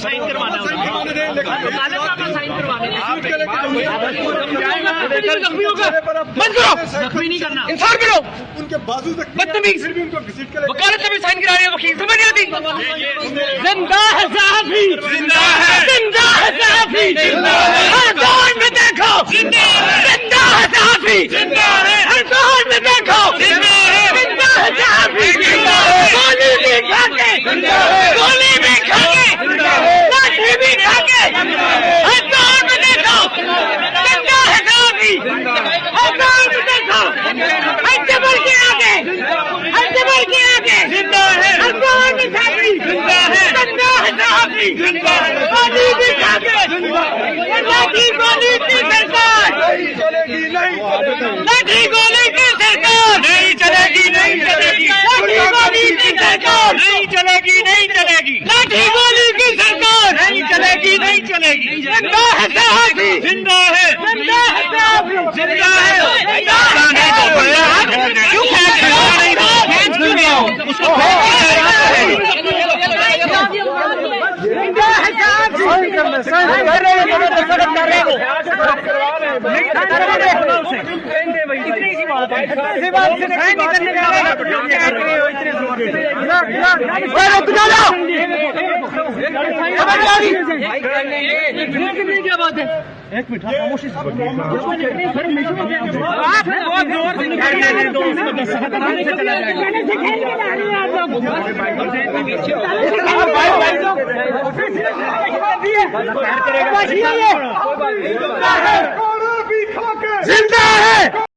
Sign करवाना जख्मी नहीं करना, इंसाफ करो। उनके बाजू तक बदतमीज वकालत में साइन करा रहे हैं, वकील समझ नहीं आती। जिंदा है सहाफी, जिंदा है, जिंदा है सहाफी, हर दौर में देखो जिंदा है सहाफी, हर दौर में देखो जिंदा है सहाफी, गोली भी खा के, गोली भी खा के, लाठी भी खा के, हर दौर में देखो जिंदा है सहाफी, हर दौर में देखो हर जबल के आगे, हर जबल के आगे जिंदा है, हर दौर में सहाफी जिंदा है सहाफी, गोली भी खा के, लाठी गोली की सरकार लाठी गोली की सरकार नहीं चलेगी, नहीं चलेगी, लाठी गोली की सरकार नहीं चलेगी, नहीं चलेगी, लाठी गोली की सरकार नहीं चलेगी, नहीं चलेगी। जिंदा है सहाफी, जिंदा है, जिंदा है सहाफी, जिंदा है। क्यों उसको क्या बात है? एक मिनट खामोशी से जिंदा है।